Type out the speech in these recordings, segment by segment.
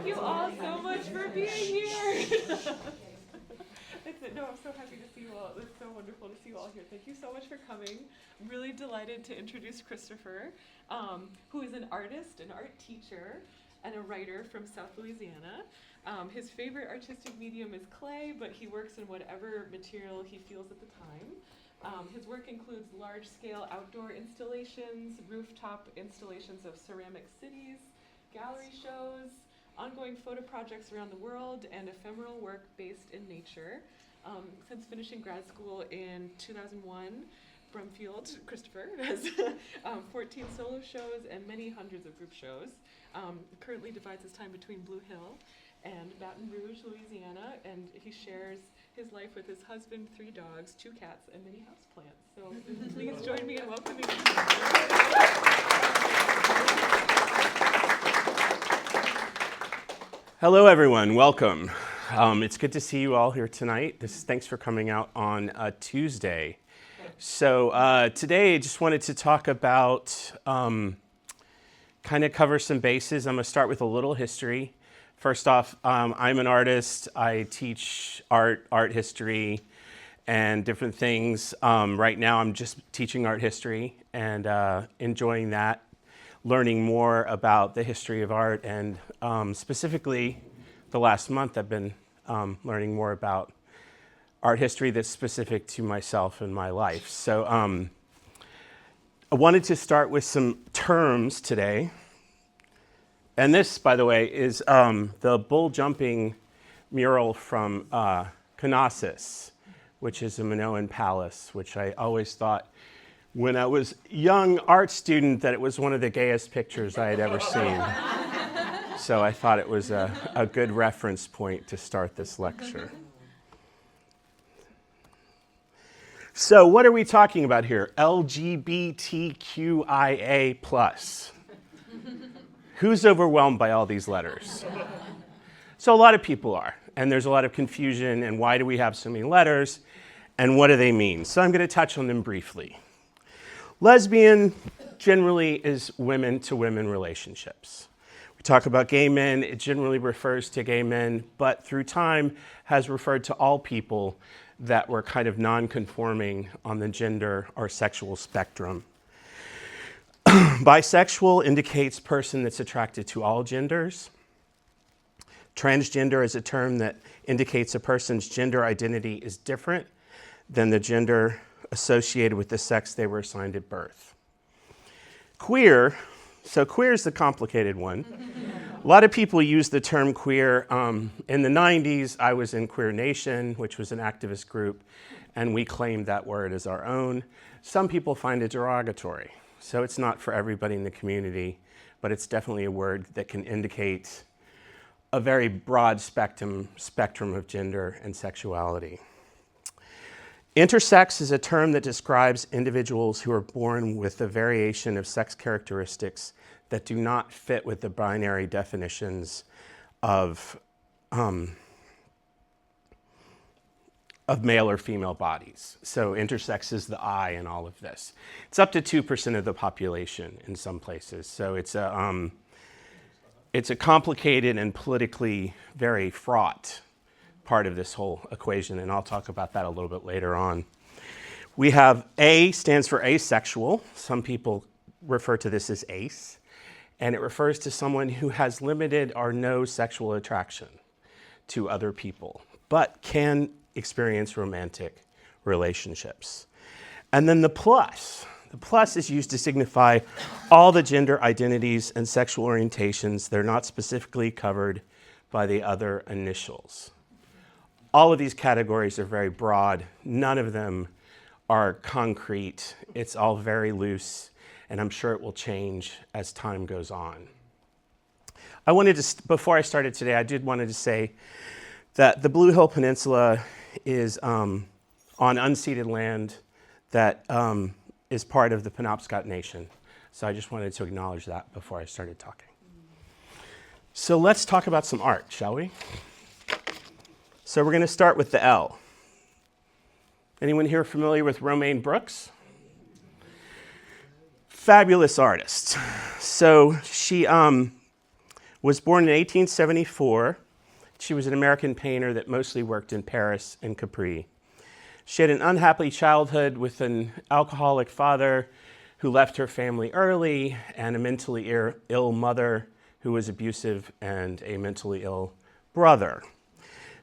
you all so much for being here. No, I'm so happy to see you all. It's so wonderful to see you all here. Thank you so much for coming. I'm really delighted to introduce Christopher, who is an artist, an art teacher, and a writer from South Louisiana. His favorite artistic medium is clay, but he works in whatever material he feels at the time. His work includes large-scale outdoor installations, rooftop installations of ceramic cities, gallery shows, ongoing photo projects around the world, and ephemeral work based in nature. Since finishing grad school in 2001, Brumfield, Christopher, has 14 solo shows and many hundreds of group shows. Currently divides his time between Blue Hill and Baton Rouge, Louisiana, and he shares his life with his husband, 3 dogs, 2 cats, and many houseplants. So please join me in welcoming Hello, everyone. Welcome. It's good to see you all here tonight. Thanks for coming out on a Tuesday. So today, I just wanted to talk about, kind of cover some bases. I'm going to start with a little history. First off, I'm an artist. I teach art history, and different things. Right now, I'm just teaching art history and enjoying that, learning more about the history of art, and specifically, the last month, I've been learning more about art history that's specific to myself and my life. So I wanted to start with some terms today. And this, by the way, is the bull jumping mural from Knossos, which is a Minoan palace, which I always thought when I was a young art student that it was one of the gayest pictures I had ever seen. So I thought it was a good reference point to start this lecture. So what are we talking about here? LGBTQIA+. Who's overwhelmed by all these letters? So a lot of people are, and there's a lot of confusion, and why do we have so many letters, and what do they mean? So I'm going to touch on them briefly. Lesbian generally is women-to-women relationships. We talk about gay men, it generally refers to gay men, but through time has referred to all people that were kind of non-conforming on the gender or sexual spectrum. Bisexual indicates person that's attracted to all genders. Transgender is a term that indicates a person's gender identity is different than the gender associated with the sex they were assigned at birth. Queer, so queer is the complicated one. A lot of people use the term queer. In the 90s, I was in Queer Nation, which was an activist group, and we claimed that word as our own. Some people find it derogatory, so it's not for everybody in the community, but it's definitely a word that can indicate a very broad spectrum of gender and sexuality. Intersex is a term that describes individuals who are born with a variation of sex characteristics that do not fit with the binary definitions of male or female bodies. So intersex is the I in all of this. It's up to 2% of the population in some places. So it's a complicated and politically very fraught part of this whole equation, and I'll talk about that a little bit later on. We have A stands for asexual. Some people refer to this as ace, and it refers to someone who has limited or no sexual attraction to other people, but can experience romantic relationships. And then the plus. The plus is used to signify all the gender identities and sexual orientations that are not specifically covered by the other initials. All of these categories are very broad. None of them are concrete. It's all very loose, and I'm sure it will change as time goes on. I wanted to, before I started today, I wanted to say that the Blue Hill Peninsula is on unceded land that is part of the Penobscot Nation. So I just wanted to acknowledge that before I started talking. So let's talk about some art, shall we? So we're going to start with the L. Anyone here familiar with Romaine Brooks? Fabulous artist. So she Was born in 1874. She was an American painter that mostly worked in Paris and Capri. She had an unhappy childhood with an alcoholic father who left her family early, and a mentally ill mother who was abusive, and a mentally ill brother.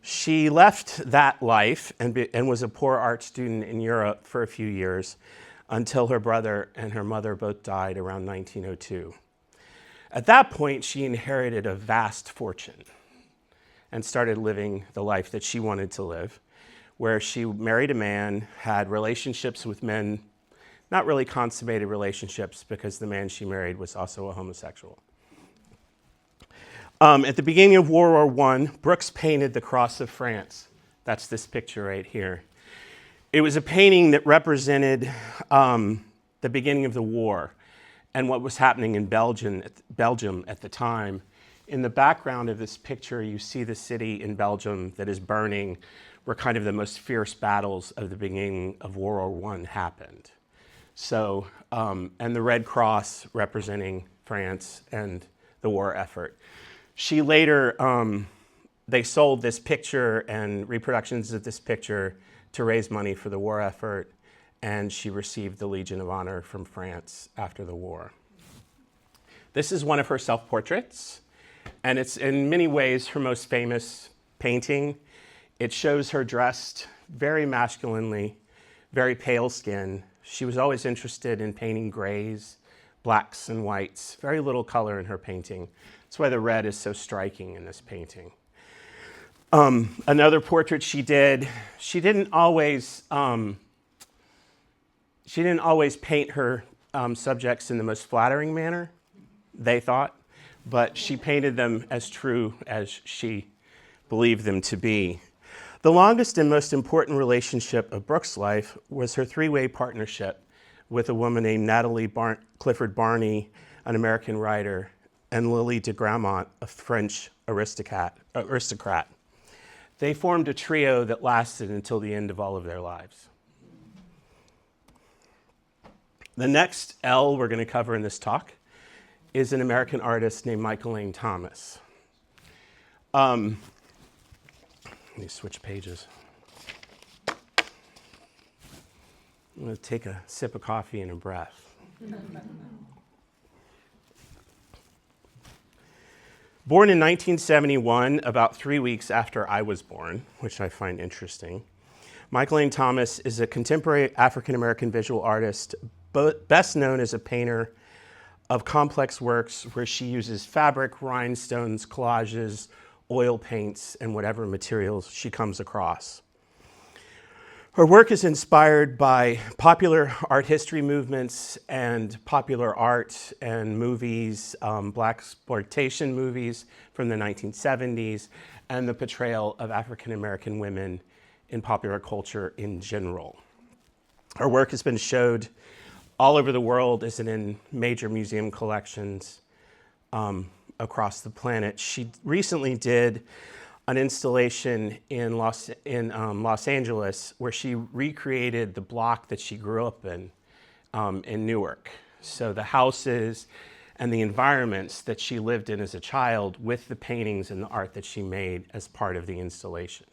She left that life and was a poor art student in Europe for a few years until her brother and her mother both died around 1902. At that point, she inherited a vast fortune and started living the life that she wanted to live, where she married a man, had relationships with men, not really consummated relationships because the man she married was also a homosexual. At the beginning of World War I, Brooks painted the Cross of France. That's this picture right here. It was a painting that represented the beginning of the war and what was happening in Belgium at the time. In the background of this picture, you see the city in Belgium that is burning, where kind of the most fierce battles of the beginning of World War I happened. So, and the Red Cross representing France and the war effort. She later, they sold this picture and reproductions of this picture to raise money for the war effort, and she received the Legion of Honor from France after the war. This is one of her self-portraits, and it's in many ways her most famous painting. It shows her dressed very masculinely, very pale skin. She was always interested in painting grays, blacks, and whites, very little color in her painting. That's why the red is so striking in this painting. Another portrait she did, she didn't always paint her subjects in the most flattering manner, they thought, but she painted them as true as she believed them to be. The longest and most important relationship of Brooks' life was her three-way partnership with a woman named Natalie Clifford Barney, an American writer, and Lily de Gramont, a French aristocrat. They formed a trio that lasted until the end of all of their lives. The next L we're going to cover in this talk is an American artist named Michael Lane Thomas. Let me switch pages. I'm going to take a sip of coffee and a breath. Born in 1971, about 3 weeks after I was born, which I find interesting, Michael Lane Thomas is a contemporary African-American visual artist, best known as a painter of complex works where she uses fabric, rhinestones, collages, oil paints, and whatever materials she comes across. Her work is inspired by popular art history movements and popular art and movies, blaxploitation movies from the 1970s, and the portrayal of African-American women in popular culture in general. Her work has been showed all over the world, is in major museum collections across the planet. She recently did an installation in Los Angeles where she recreated the block that she grew up in Newark. So the houses and the environments that she lived in as a child with the paintings and the art that she made as part of the installation.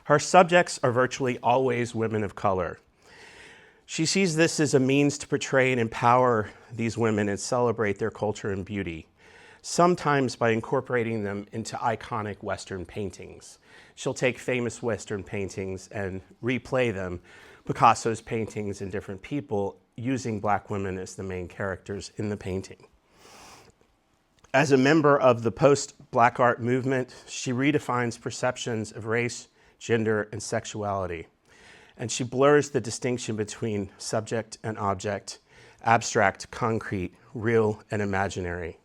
Her subjects are virtually always women of color. She sees this as a means to portray and empower these women and celebrate their culture and beauty, sometimes by incorporating them into iconic Western paintings. She'll take famous Western paintings and replay them, Picasso's paintings and different people, using Black women as the main characters in the painting. As a member of the post-Black art movement, she redefines perceptions of race, gender, and sexuality. And she blurs the distinction between subject and object, abstract, concrete, real, and imaginary.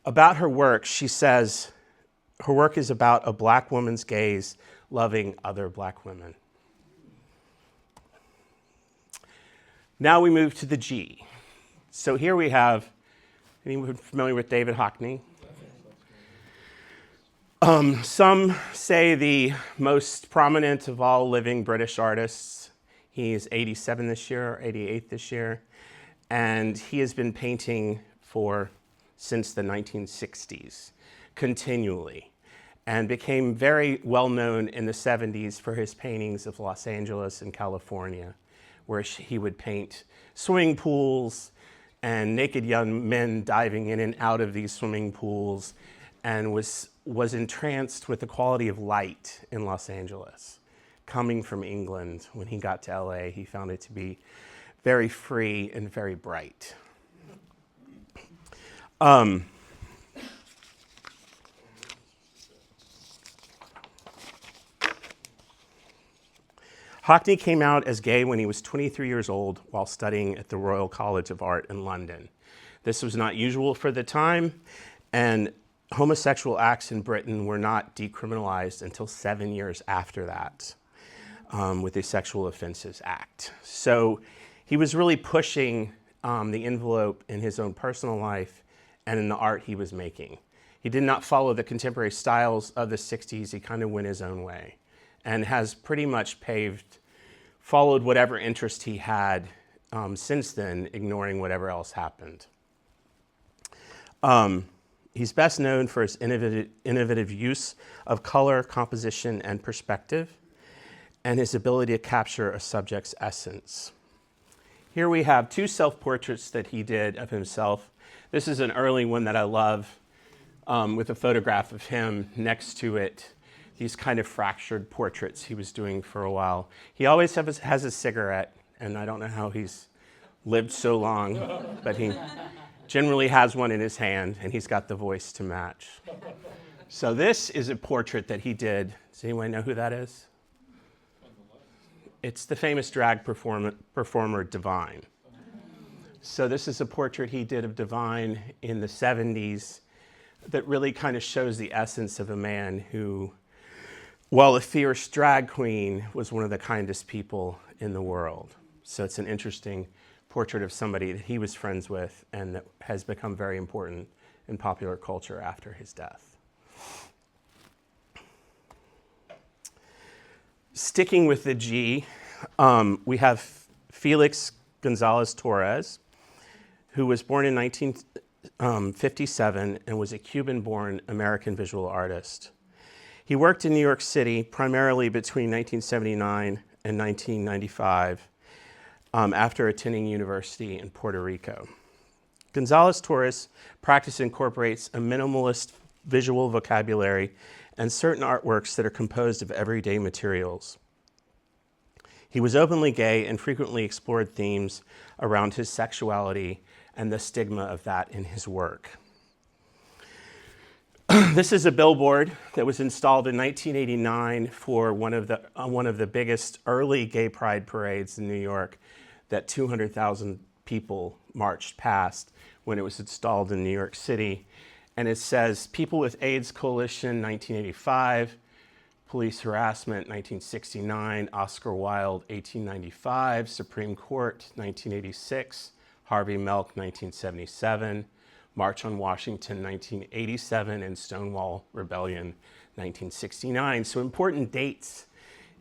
About her work, she says, her work is about a Black woman's gaze loving other Black women. Now we move to the G. So here we have, anyone familiar with David Hockney? Some say the most prominent of all living British artists. He's 87 this year, or 88 this year, and he has been painting since the 1960s, continually, and became very well known in the 70s for his paintings of Los Angeles and California, where he would paint swimming pools and naked young men diving in and out of these swimming pools, and was entranced with the quality of light in Los Angeles. Coming from England, when he got to LA, he found it to be very free and very bright. Hockney came out as gay when he was 23 years old while studying at the Royal College of Art in London. This was not usual for the time, and homosexual acts in Britain were not decriminalized until 7 years after that, with the Sexual Offences Act. So he was really pushing the envelope in his own personal life and in the art he was making. He did not follow the contemporary styles of the 60s. He kind of went his own way and has pretty much followed whatever interest he had since then, ignoring whatever else happened. He's best known for his innovative use of color, composition, and perspective, and his ability to capture a subject's essence. Here we have two self-portraits that he did of himself. This is an early one that I love, with a photograph of him next to it. These kind of fractured portraits he was doing for a while. He always has a cigarette, and I don't know how he's lived so long, but he generally has one in his hand, and he's got the voice to match. So this is a portrait that he did. Does anyone know who that is? It's the famous drag performer Divine. So this is a portrait he did of Divine in the 70s that really kind of shows the essence of a man who, while a fierce drag queen, was one of the kindest people in the world. So it's an interesting portrait of somebody that he was friends with and that has become very important in popular culture after his death. Sticking with the G, we have Felix Gonzalez Torres, who was born in 1957 and was a Cuban-born American visual artist. He worked in New York City primarily between 1979 and 1995 after attending university in Puerto Rico. Gonzalez Torres' practice incorporates a minimalist visual vocabulary and certain artworks that are composed of everyday materials. He was openly gay and frequently explored themes around his sexuality and the stigma of that in his work. This is a billboard that was installed in 1989 for one of the biggest early gay pride parades in New York that 200,000 people marched past when it was installed in New York City. And it says, People with AIDS Coalition, 1985, Police Harassment, 1969, Oscar Wilde, 1895, Supreme Court, 1986, Harvey Milk, 1977, March on Washington, 1987, and Stonewall Rebellion, 1969. So important dates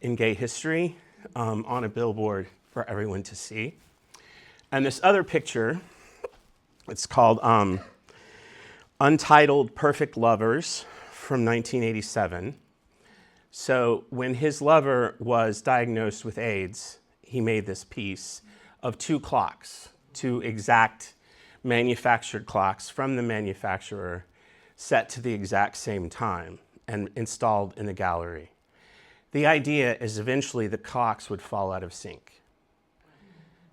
in gay history on a billboard for everyone to see. And this other picture, it's called Untitled Perfect Lovers from 1987. So when his lover was diagnosed with AIDS, he made this piece of two clocks, two exact manufactured clocks from the manufacturer set to the exact same time and installed in the gallery. The idea is eventually the clocks would fall out of sync.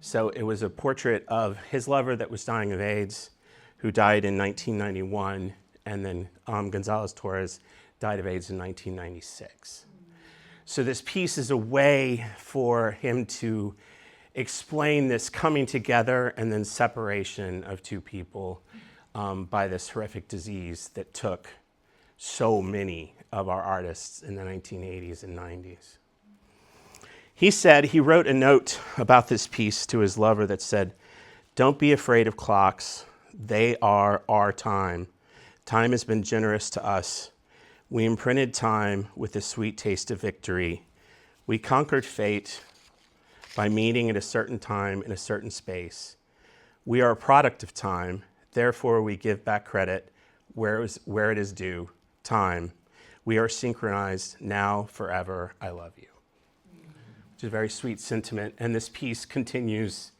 So it was a portrait of his lover that was dying of AIDS, who died in 1991, and then Gonzalez Torres died of AIDS in 1996. So this piece is a way for him to explain this coming together and then separation of two people by this horrific disease that took so many of our artists in the 1980s and 90s. He said he wrote a note about this piece to his lover that said, "Don't be afraid of clocks. They are our time. Time has been generous to us. We imprinted time with the sweet taste of victory. We conquered fate by meeting at a certain time in a certain space. We are a product of time. Therefore, we give back credit where it is due, time. We are synchronized now, forever, I love you. Which is a very sweet sentiment. And this piece continues.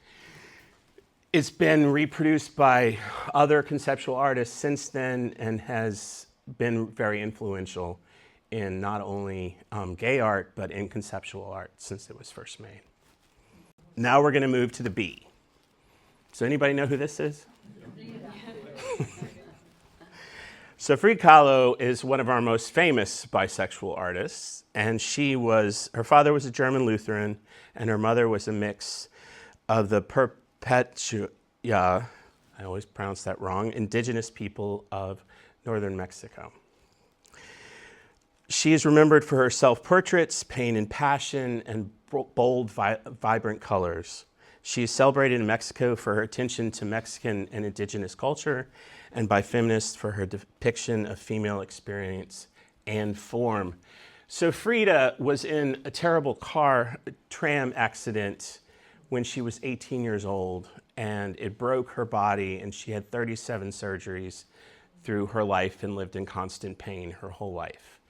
It's been reproduced by other conceptual artists since then and has been very influential in not only gay art, but in conceptual art since it was first made. Now we're going to move to the B. So anybody know who this is? So Frida Kahlo is one of our most famous bisexual artists, and her father was a German Lutheran, and her mother was a mix of the I always pronounce that wrong, indigenous people of northern Mexico. She is remembered for her self-portraits, pain and passion, and bold, vibrant colors. She is celebrated in Mexico for her attention to Mexican and indigenous culture, and by feminists for her depiction of female experience and form. So Frida was in a terrible tram accident when she was 18 years old, and it broke her body, and she had 37 surgeries through her life and lived in constant pain her whole life.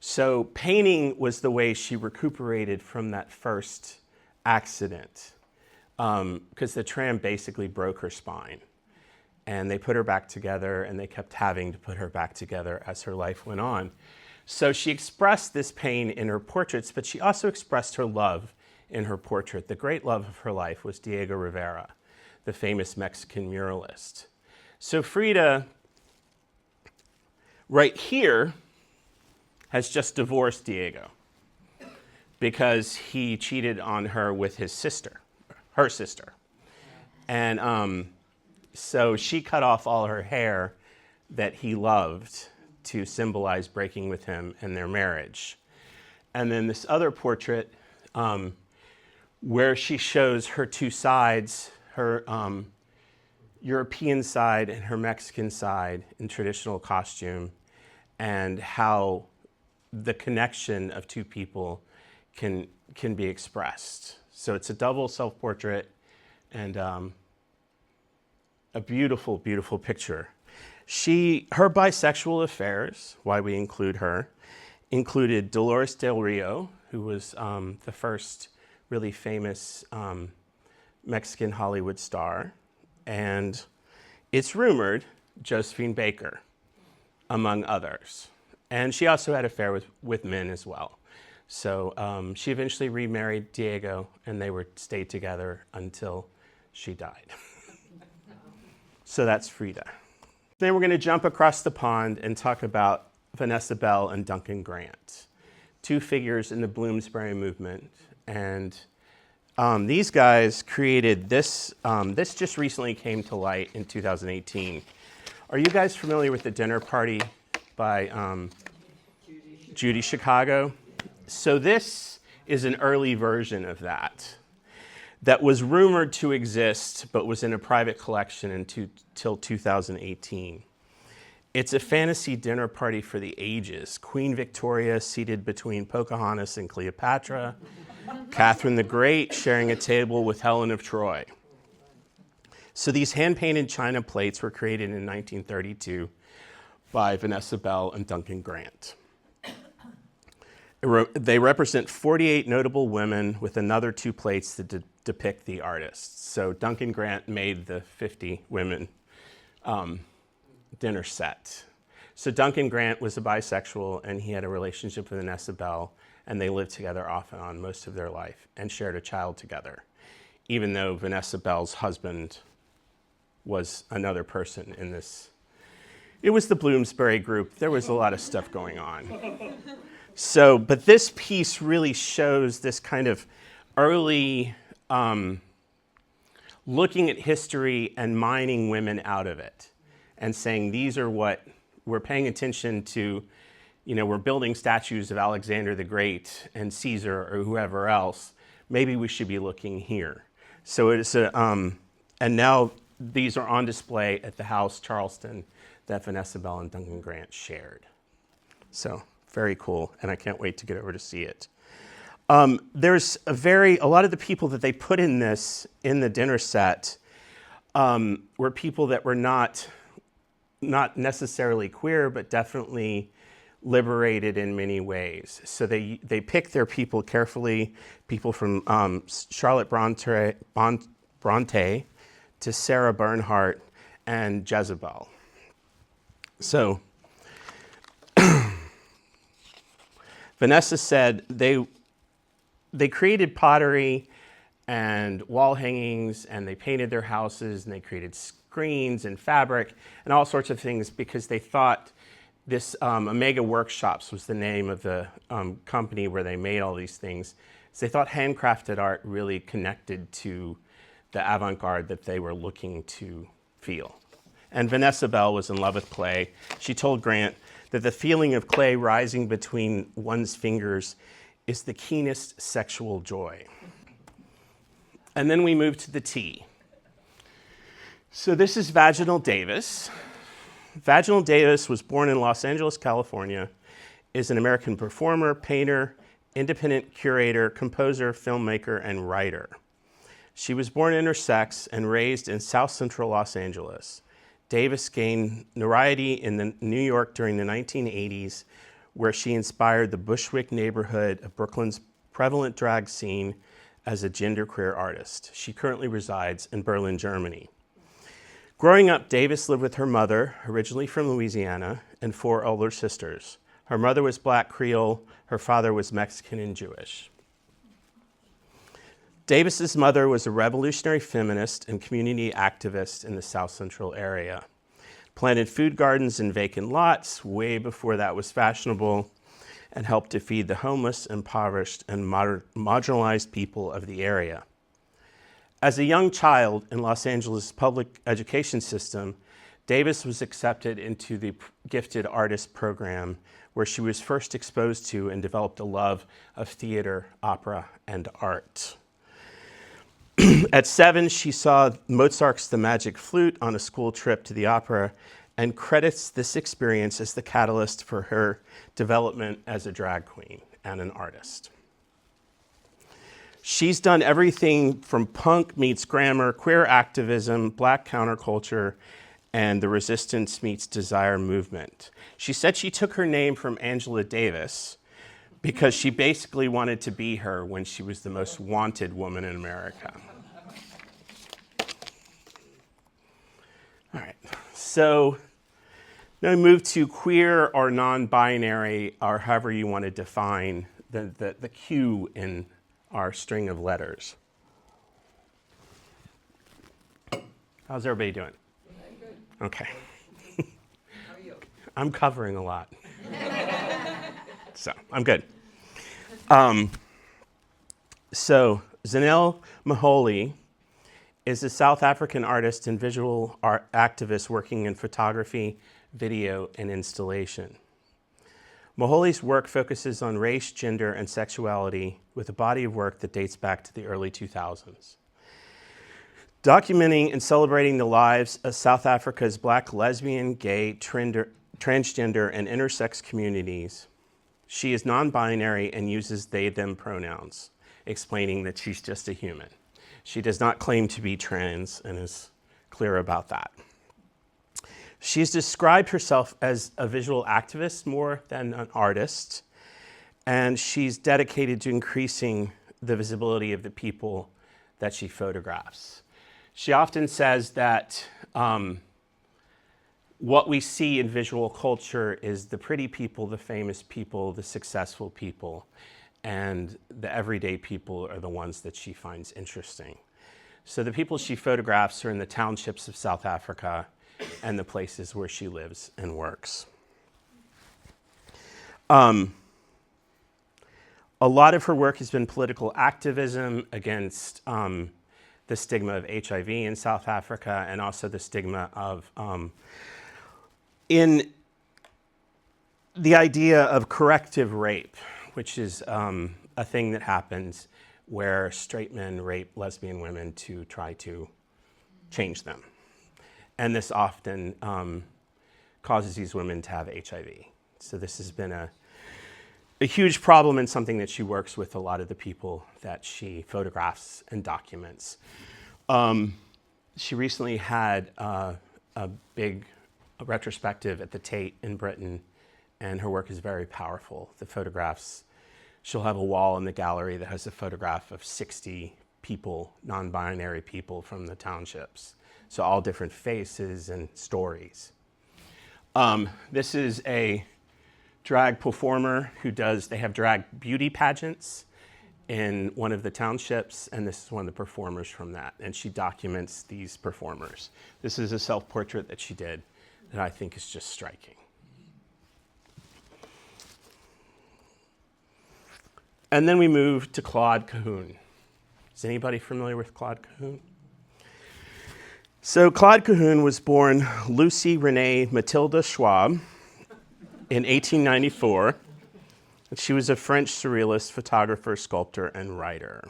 So painting was the way she recuperated from that first accident, because the tram basically broke her spine. And they put her back together, and they kept having to put her back together as her life went on. So she expressed this pain in her portraits, but she also expressed her love in her portrait. The great love of her life was Diego Rivera, the famous Mexican muralist. So Frida, right here, has just divorced Diego because he cheated on her with her sister. And so she cut off all her hair that he loved to symbolize breaking with him and their marriage. And then this other portrait where she shows her two sides, her European side and her Mexican side in traditional costume, and how the connection of two people can be expressed. So it's a double self-portrait and a beautiful, beautiful picture. Her bisexual affairs, why we include her, included Dolores Del Rio, who was the first really famous Mexican Hollywood star, and it's rumored Josephine Baker, among others. And she also had an affair with men as well. So she eventually remarried Diego, and they stayed together until she died. So that's Frida. Then we're going to jump across the pond and talk about Vanessa Bell and Duncan Grant, two figures in the Bloomsbury movement. And these guys created this. This just recently came to light in 2018. Are you guys familiar with the Dinner Party by Judy Chicago? So this is an early version of that was rumored to exist, but was in a private collection until 2018. It's a fantasy dinner party for the ages. Queen Victoria seated between Pocahontas and Cleopatra, Catherine the Great sharing a table with Helen of Troy. So these hand-painted china plates were created in 1932 by Vanessa Bell and Duncan Grant. They represent 48 notable women with another two plates that depict the artists. So Duncan Grant made the 50 women dinner set. So Duncan Grant was a bisexual, and he had a relationship with Vanessa Bell, and they lived together off and on most of their life and shared a child together, even though Vanessa Bell's husband was another person in this. It was the Bloomsbury group. There was a lot of stuff going on. So, but this piece really shows this kind of early looking at history and mining women out of it and saying, these are what we're paying attention to. You know, we're building statues of Alexander the Great and Caesar or whoever else. Maybe we should be looking here. So it's and now these are on display at the house Charleston that Vanessa Bell and Duncan Grant shared. So very cool, and I can't wait to get over to see it. There's a lot of the people that they put in the dinner set were people that were not necessarily queer, but definitely liberated in many ways. So they picked their people carefully, people from Charlotte Bronte to Sarah Bernhardt and Jezebel. So Vanessa said they created pottery and wall hangings, and they painted their houses, and they created screens and fabric and all sorts of things because they thought this Omega Workshops was the name of the company where they made all these things. So they thought handcrafted art really connected to the avant-garde that they were looking to feel. And Vanessa Bell was in love with clay. She told Grant that the feeling of clay rising between one's fingers is the keenest sexual joy. And then we move to the tea. So this is Vaginal Davis. Vaginal Davis was born in Los Angeles, California, is an American performer, painter, independent curator, composer, filmmaker, and writer. She was born intersex and raised in South Central Los Angeles. Davis gained notoriety in New York during the 1980s, where she inspired the Bushwick neighborhood of Brooklyn's prevalent drag scene as a genderqueer artist. She currently resides in Berlin, Germany. Growing up, Davis lived with her mother, originally from Louisiana, and 4 older sisters. Her mother was Black Creole, her father was Mexican and Jewish. Davis's mother was a revolutionary feminist and community activist in the South Central area. Planted food gardens in vacant lots way before that was fashionable, and helped to feed the homeless, impoverished, and marginalized people of the area. As a young child in Los Angeles' public education system, Davis was accepted into the Gifted Artist program, where she was first exposed to and developed a love of theater, opera, and art. At 7, she saw Mozart's The Magic Flute on a school trip to the opera and credits this experience as the catalyst for her development as a drag queen and an artist. She's done everything from punk meets grammar, queer activism, Black counterculture, and the resistance meets desire movement. She said she took her name from Angela Davis because she basically wanted to be her when she was the most wanted woman in America. All right, so now we move to queer or non-binary, or however you want to define the Q in our string of letters. How's everybody doing? Good. Okay. How are you? I'm covering a lot. So I'm good. So Zanelle Maholi is a South African artist and visual art activist working in photography, video, and installation. Maholi's work focuses on race, gender, and sexuality with a body of work that dates back to the early 2000s. Documenting and celebrating the lives of South Africa's Black lesbian, gay, transgender, and intersex communities, she is non-binary and uses they/them pronouns, explaining that she's just a human. She does not claim to be trans and is clear about that. She's described herself as a visual activist more than an artist, and she's dedicated to increasing the visibility of the people that she photographs. She often says that what we see in visual culture is the pretty people, the famous people, the successful people, and the everyday people are the ones that she finds interesting. So the people she photographs are in the townships of South Africa and the places where she lives and works. A lot of her work has been political activism against the stigma of HIV in South Africa, and also the stigma of in the idea of corrective rape, which is a thing that happens where straight men rape lesbian women to try to change them. And this often causes these women to have HIV. So this has been a huge problem and something that she works with a lot of the people that she photographs and documents. she recently had a big retrospective at the Tate in Britain, and her work is very powerful. The photographs, she'll have a wall in the gallery that has a photograph of 60 people, non-binary people from the townships. So all different faces and stories. This is a drag performer they have drag beauty pageants in one of the townships, and this is one of the performers from that, and she documents these performers. This is a self-portrait that she did that I think is just striking. And then we move to Claude Cahun. Is anybody familiar with Claude Cahun? So Claude Cahun was born Lucy Renee Matilda Schwab in 1894. She was a French surrealist photographer, sculptor, and writer.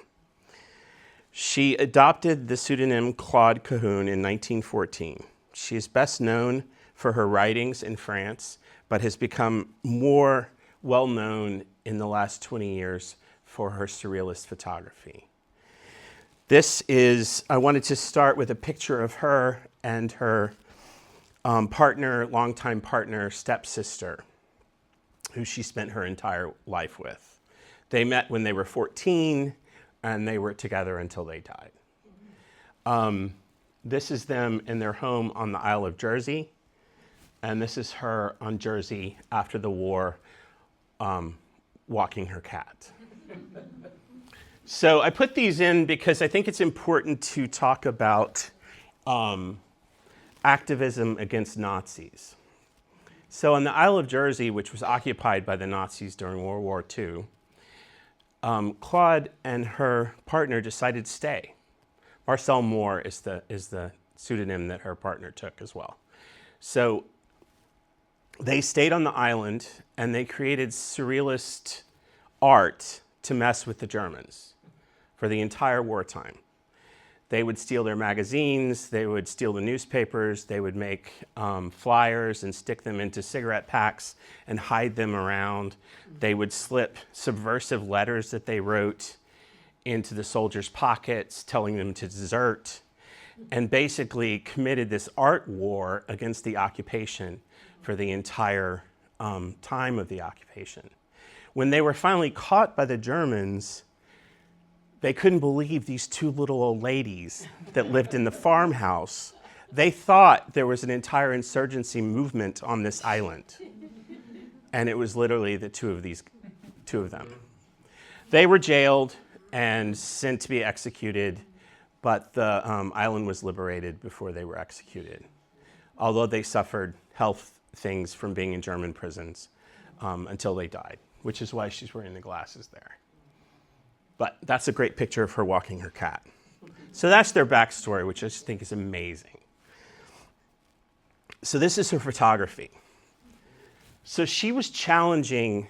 She adopted the pseudonym Claude Cahun in 1914. She is best known for her writings in France, but has become more well-known in the last 20 years for her surrealist photography. I wanted to start with a picture of her and her longtime partner, stepsister, who she spent her entire life with. They met when they were 14, and they were together until they died. This is them in their home on the Isle of Jersey, and this is her on Jersey after the war, walking her cat. So I put these in because I think it's important to talk about activism against Nazis. So on the Isle of Jersey, which was occupied by the Nazis during World War II, Claude and her partner decided to stay. Marcel Moore is the pseudonym that her partner took as well. So they stayed on the island, and they created surrealist art to mess with the Germans for the entire wartime. They would steal their magazines, they would steal the newspapers, they would make flyers and stick them into cigarette packs and hide them around. They would slip subversive letters that they wrote into the soldiers' pockets, telling them to desert, and basically committed this art war against the occupation for the entire time of the occupation. When they were finally caught by the Germans, they couldn't believe these two little old ladies that lived in the farmhouse. They thought there was an entire insurgency movement on this island. And it was literally the two of them. They were jailed and sent to be executed, but the island was liberated before they were executed, although they suffered health things from being in German prisons until they died, which is why she's wearing the glasses there. But that's a great picture of her walking her cat. So that's their backstory, which I just think is amazing. So this is her photography. So she was challenging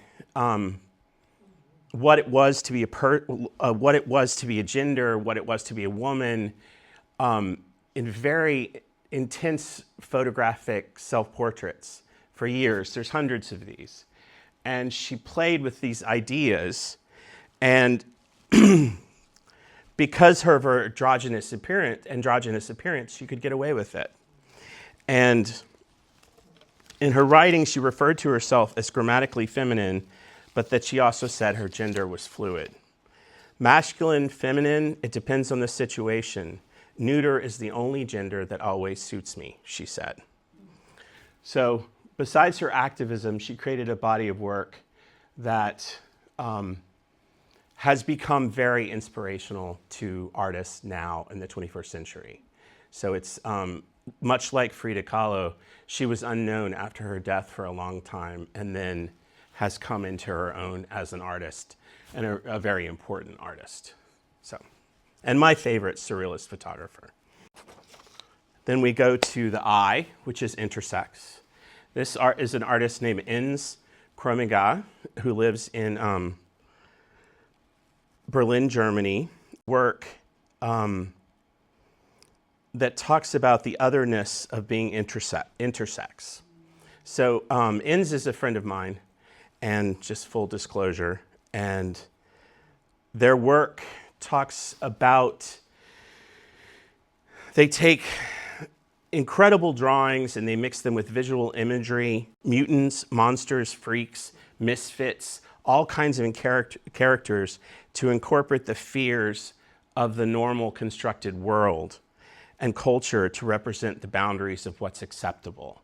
what it was to be what it was to be a gender, what it was to be a woman, in very intense photographic self-portraits for years. There's hundreds of these. And she played with these ideas, and because of her androgynous appearance, she could get away with it. And in her writing, she referred to herself as grammatically feminine, but that she also said her gender was fluid. Masculine, feminine, it depends on the situation. Neuter is the only gender that always suits me, she said. So besides her activism, she created a body of work that has become very inspirational to artists now in the 21st century. So it's much like Frida Kahlo, she was unknown after her death for a long time, and then has come into her own as an artist, and a very important artist. And my favorite surrealist photographer. Then we go to the I, which is intersex. This art is an artist named Ins Kromiga, who lives in Berlin, Germany. Work that talks about the otherness of being intersex. So Ins is a friend of mine, and just full disclosure, and their work talks about They take incredible drawings and they mix them with visual imagery, mutants, monsters, freaks, misfits, all kinds of characters to incorporate the fears of the normal constructed world and culture to represent the boundaries of what's acceptable.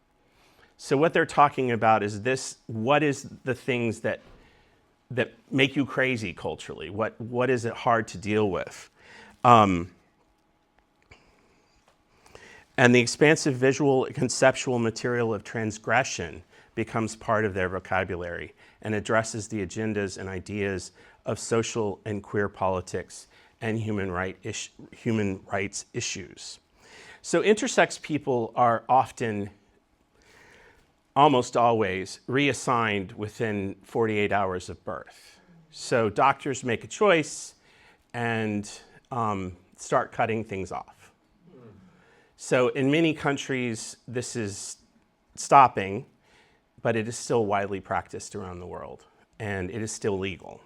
So what they're talking about is this: what is the things that make you crazy culturally? What is it hard to deal with? And the expansive visual conceptual material of transgression becomes part of their vocabulary and addresses the agendas and ideas of social and queer politics and human rights issues. So intersex people are often, almost always, reassigned within 48 hours of birth. So doctors make a choice and start cutting things off. So in many countries, this is stopping, but it is still widely practiced around the world, and it is still legal.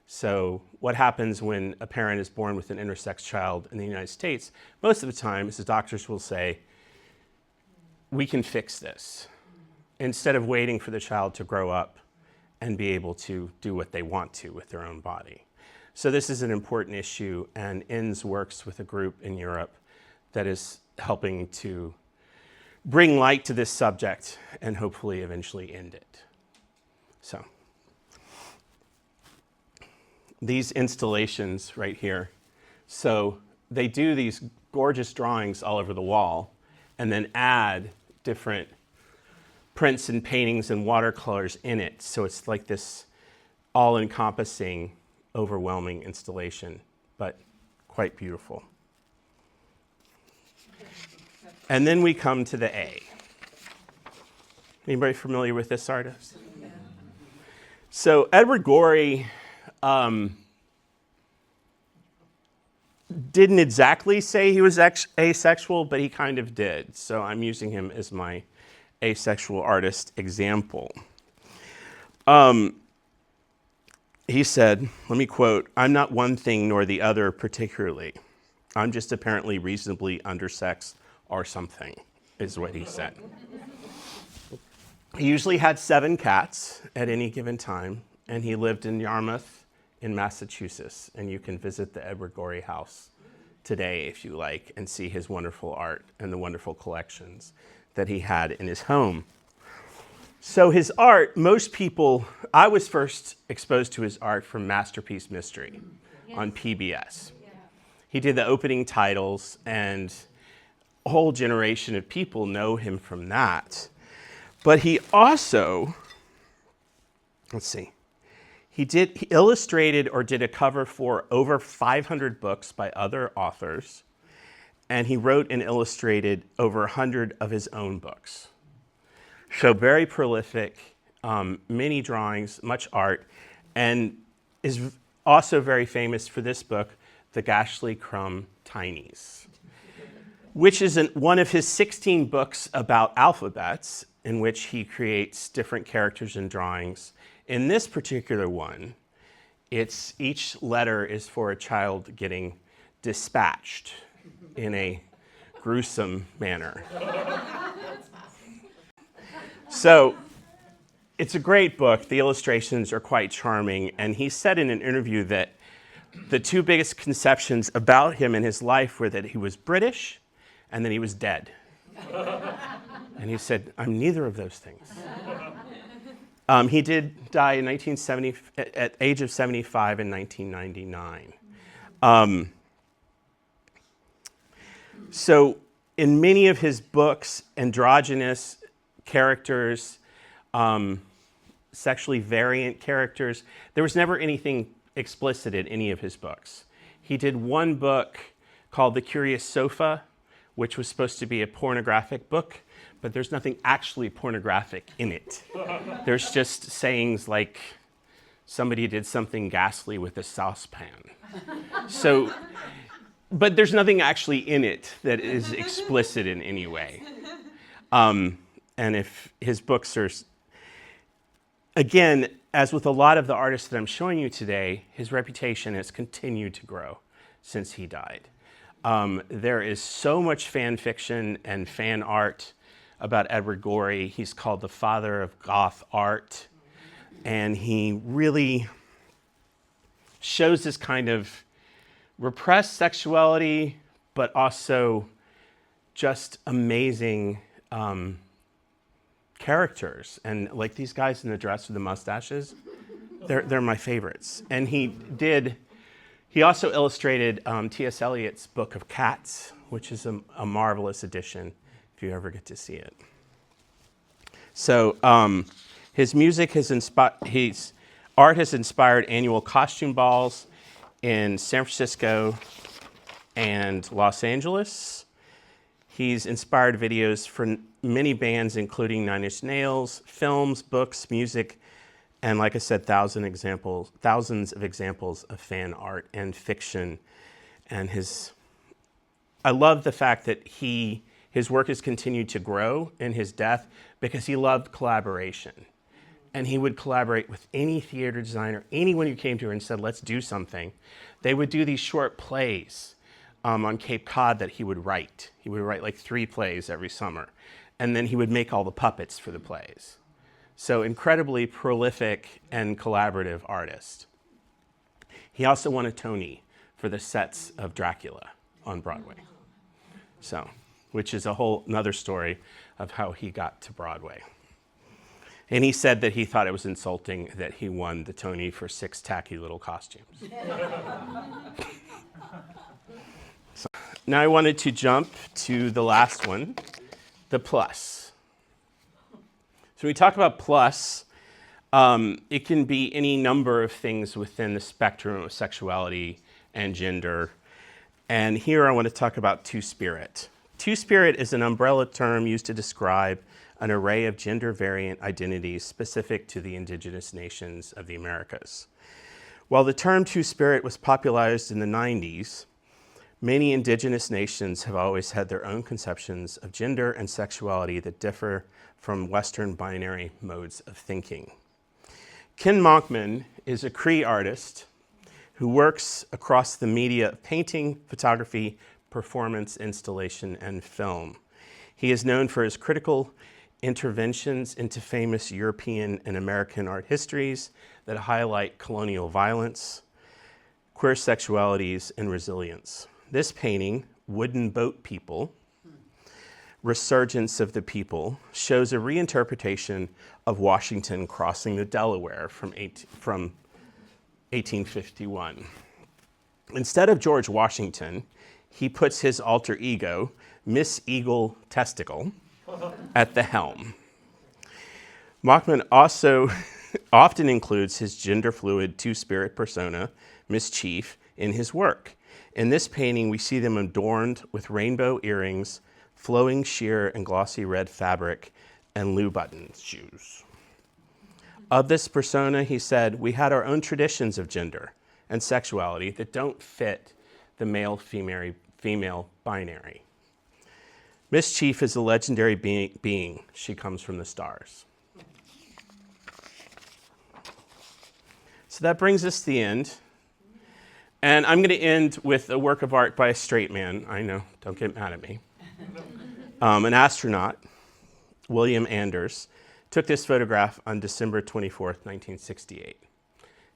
So what happens when a parent is born with an intersex child in the United States? Most of the time, is the doctors will say, we can fix this, instead of waiting for the child to grow up and be able to do what they want to with their own body. So this is an important issue, and INS works with a group in Europe that is helping to bring light to this subject and hopefully eventually end it. So these installations right here. So they do these gorgeous drawings all over the wall and then add different prints and paintings and watercolors in it. So it's like this all-encompassing, overwhelming installation, but quite beautiful. And then we come to the A. Anybody familiar with this artist? Yeah. So Edward Gorey didn't exactly say he was asexual, but he kind of did. So I'm using him as my asexual artist example. He said, let me quote, "I'm not one thing nor the other particularly. I'm just apparently reasonably undersexed or something," is what he said. He usually had 7 cats at any given time, and he lived in Yarmouth in Massachusetts. And you can visit the Edward Gorey house today if you like and see his wonderful art and the wonderful collections that he had in his home. So his art, most people, I was first exposed to his art from Masterpiece Mystery on PBS. Yeah. He did the opening titles, and a whole generation of people know him from that. But he also, he illustrated or did a cover for over 500 books by other authors, and he wrote and illustrated over 100 of his own books. So very prolific, many drawings, much art, and is also very famous for this book, The Gashly Crumb Tinies, which is one of his 16 books about alphabets, in which he creates different characters and drawings. In this particular one, each letter is for a child getting dispatched in a gruesome manner. So it's a great book. The illustrations are quite charming. And he said in an interview that the 2 biggest conceptions about him in his life were that he was British and that he was dead. And he said, I'm neither of those things. He did die in 1970, at age of 75 in 1999. So in many of his books, androgynous characters, sexually variant characters, there was never anything explicit in any of his books. He did one book called The Curious Sofa, which was supposed to be a pornographic book, but there's nothing actually pornographic in it. There's just sayings like, somebody did something ghastly with a saucepan. So, but there's nothing actually in it that is explicit in any way. And if his books are, again, as with a lot of the artists that I'm showing you today, his reputation has continued to grow since he died. There is so much fan fiction and fan art about Edward Gorey. He's called the father of goth art, and he really shows this kind of repressed sexuality, but also just amazing characters. And like these guys in the dress with the mustaches, they're my favorites. And he also illustrated T.S. Eliot's Book of Cats, which is a marvelous edition if you ever get to see it. So his art has inspired annual costume balls in San Francisco and Los Angeles. He's inspired videos for many bands, including Nine Inch Nails, films, books, music, and like I said, thousands of examples of fan art and fiction. And I love the fact that his work has continued to grow in his death because he loved collaboration. And he would collaborate with any theater designer, anyone who came to her and said, let's do something. They would do these short plays on Cape Cod that he would write. He would write like 3 plays every summer. And then he would make all the puppets for the plays. So incredibly prolific and collaborative artist. He also won a Tony for the sets of Dracula on Broadway. So, which is a whole another story of how he got to Broadway. And he said that he thought it was insulting that he won the Tony for 6 tacky little costumes. So, now I wanted to jump to the last one, the plus. So when we talk about plus, it can be any number of things within the spectrum of sexuality and gender. And here I want to talk about Two-Spirit. Two-Spirit is an umbrella term used to describe an array of gender variant identities specific to the indigenous nations of the Americas. While the term Two-Spirit was popularized in the 90s, many indigenous nations have always had their own conceptions of gender and sexuality that differ from Western binary modes of thinking. Ken Monkman is a Cree artist who works across the media of painting, photography, performance, installation, and film. He is known for his critical interventions into famous European and American art histories that highlight colonial violence, queer sexualities, and resilience. This painting, Wooden Boat People, Resurgence of the People, shows a reinterpretation of Washington crossing the Delaware from 1851. Instead of George Washington, he puts his alter ego, Miss Eagle Testicle, at the helm. Mockman also often includes his gender-fluid two-spirit persona, Miss Chief, in his work. In this painting, we see them adorned with rainbow earrings, flowing sheer and glossy red fabric, and Louboutin shoes. Of this persona, he said, we had our own traditions of gender and sexuality that don't fit the male-female binary. Miss Chief is a legendary being. She comes from the stars. So that brings us to the end. And I'm going to end with a work of art by a straight man. I know, don't get mad at me. An astronaut, William Anders, took this photograph on December 24th, 1968.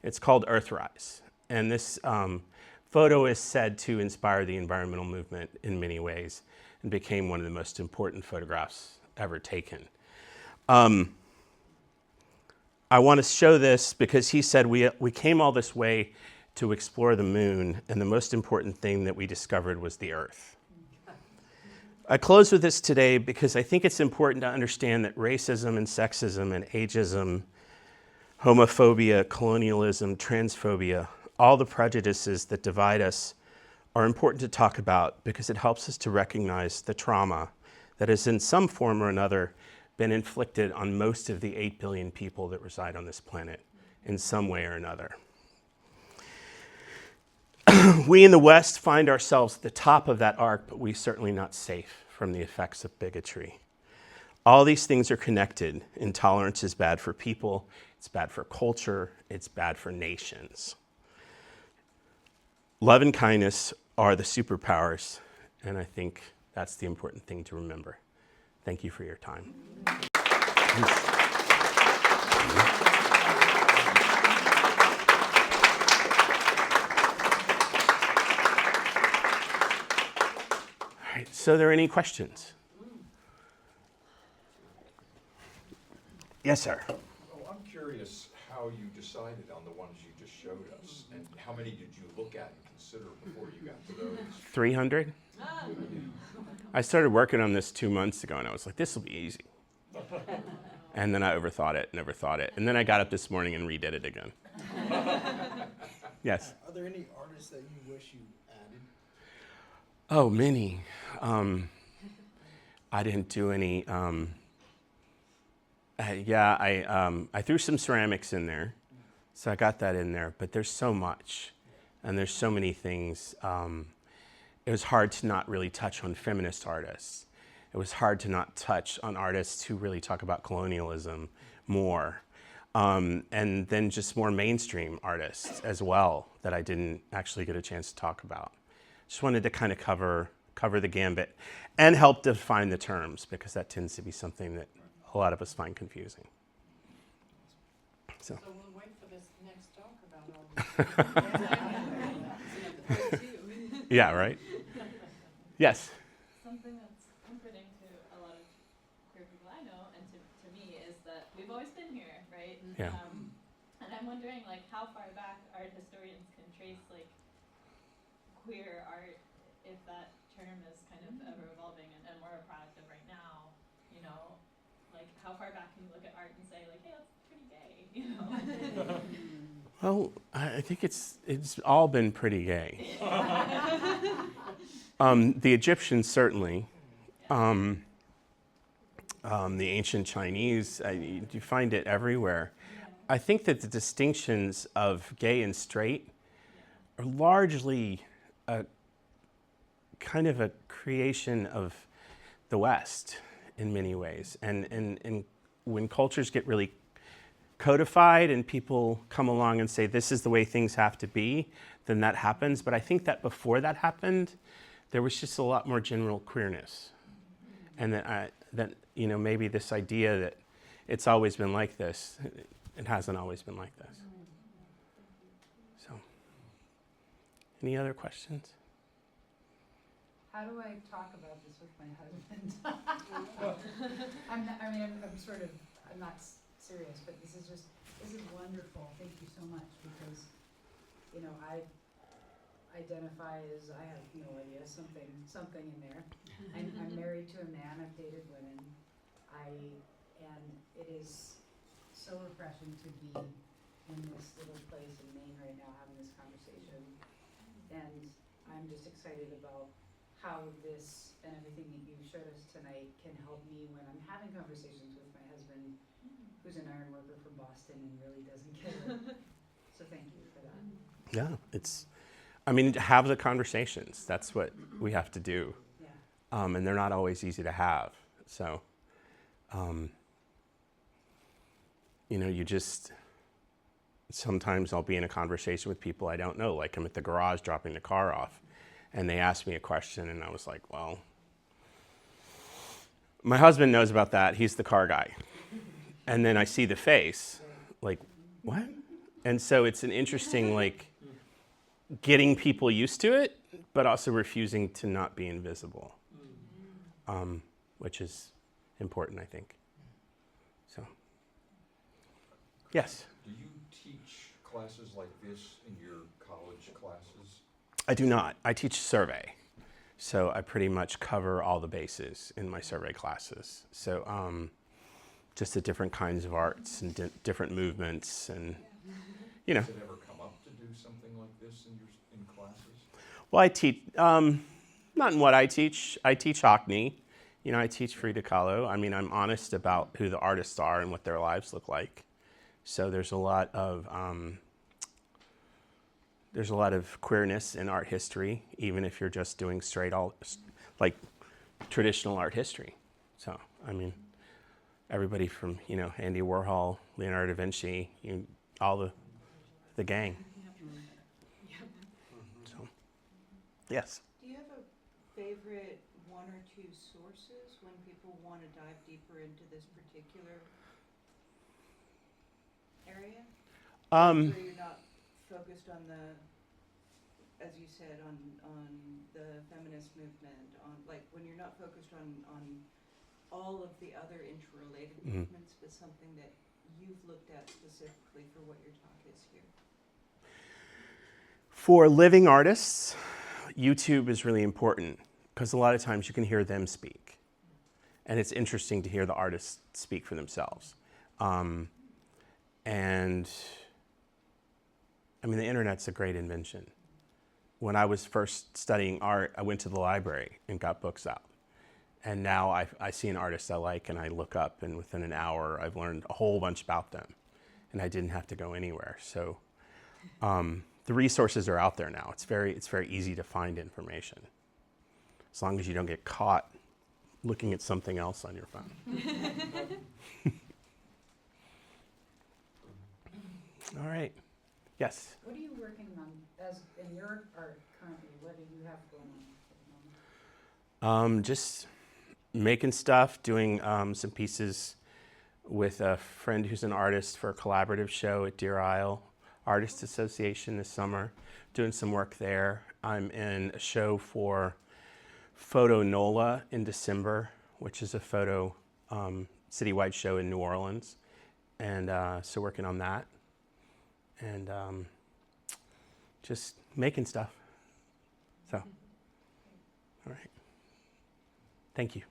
It's called Earthrise. And this photo is said to inspire the environmental movement in many ways and became one of the most important photographs ever taken. I want to show this because he said we came all this way to explore the moon, and the most important thing that we discovered was the Earth. I close with this today because I think it's important to understand that racism and sexism and ageism, homophobia, colonialism, transphobia, all the prejudices that divide us are important to talk about because it helps us to recognize the trauma that has in some form or another been inflicted on most of the 8 billion people that reside on this planet in some way or another. We in the West find ourselves at the top of that arc, but we're certainly not safe from the effects of bigotry. All these things are connected. Intolerance is bad for people, it's bad for culture, it's bad for nations. Love and kindness are the superpowers, and I think that's the important thing to remember. Thank you for your time. All right, so are there any questions? Yes, sir. Oh, I'm curious how you decided on the ones you just showed us, and how many did you look at and consider before you got to those? 300? I started working on this 2 months ago, and I was like, this will be easy. And then I overthought it and overthought it. And then I got up this morning and redid it again. Yes? Are there any artists that you wish you added? Oh, many. I didn't do any. I threw some ceramics in there, so I got that in there. But there's so much, and there's so many things. It was hard to not really touch on feminist artists. It was hard to not touch on artists who really talk about colonialism more. And then just more mainstream artists as well that I didn't actually get a chance to talk about. Just wanted to kind of cover the gambit and help define the terms, because that tends to be something that a lot of us find confusing. So we'll wait for this next talk about all this. yeah, right? Yes? Something that's comforting to a lot of queer people I know, and to me, is that we've always been here, right? Yeah. And I'm wondering, like, how far back art historians can trace, like, queer art, if that term is kind of ever evolving and more a product of right now, you know? Like, how far back can you look at art and say, like, hey, that's pretty gay, you know? Well, I think it's all been pretty gay. The Egyptians certainly. The ancient Chinese, you find it everywhere. I think that the distinctions of gay and straight are largely a kind of a creation of the West in many ways. And when cultures get really codified and people come along and say, this is the way things have to be, then that happens. But I think that before that happened, there was just a lot more general queerness. And that maybe this idea that it's always been like this, it hasn't always been like this. So, any other questions? How do I talk about this with my husband? I'm not serious, but this is wonderful. Thank you so much, because, I identify as, I have no idea, something in there. I'm married to a man, I've dated women. And it is so refreshing to be in this little place in Maine right now having this conversation. And I'm just excited about how this and everything that you showed us tonight can help me when I'm having conversations with my husband, who's an iron worker from Boston and really doesn't get it. So thank you for that. Yeah, have the conversations. That's what we have to do. Yeah. And they're not always easy to have. So, sometimes I'll be in a conversation with people I don't know, like I'm at the garage dropping the car off, and they ask me a question, and I was like, well, my husband knows about that. He's the car guy. And then I see the face, like, what? And so it's an interesting, getting people used to it, but also refusing to not be invisible, which is important, I think. So, yes? Do you teach classes like this in your college classes? I do not. I teach survey. So I pretty much cover all the bases in my survey classes. So just the different kinds of arts and different movements and, Does it ever come up to do something like this in classes? Well, I teach, not in what I teach. I teach Hockney. I teach Frida Kahlo. I'm honest about who the artists are and what their lives look like. So there's a lot of queerness in art history, even if you're just doing straight traditional art history. So, everybody from, Andy Warhol, Leonardo da Vinci, all the gang. So, Yes. Do you have a favorite one or two sources when people want to dive deeper into this particular area? Where you're not focused on the, as you said, on the feminist movement, on like when you're not focused on all of the other interrelated movements, but something that you've looked at specifically for what your talk is here. For living artists, YouTube is really important because a lot of times you can hear them speak. And it's interesting to hear the artists speak for themselves. And I mean, the internet's a great invention. When I was first studying art, I went to the library and got books out. And now I see an artist I like and I look up, and within an hour I've learned a whole bunch about them. And I didn't have to go anywhere. So the resources are out there now. It's very easy to find information, as long as you don't get caught looking at something else on your phone. All right. Yes? What are you working on as in your art currently? What do you have going on at the moment? Just making stuff, doing some pieces with a friend who's an artist for a collaborative show at Deer Isle Artists Association this summer, doing some work there. I'm in a show for Photo NOLA in December, which is a photo citywide show in New Orleans. And so working on that. And just making stuff. So, all right. Thank you.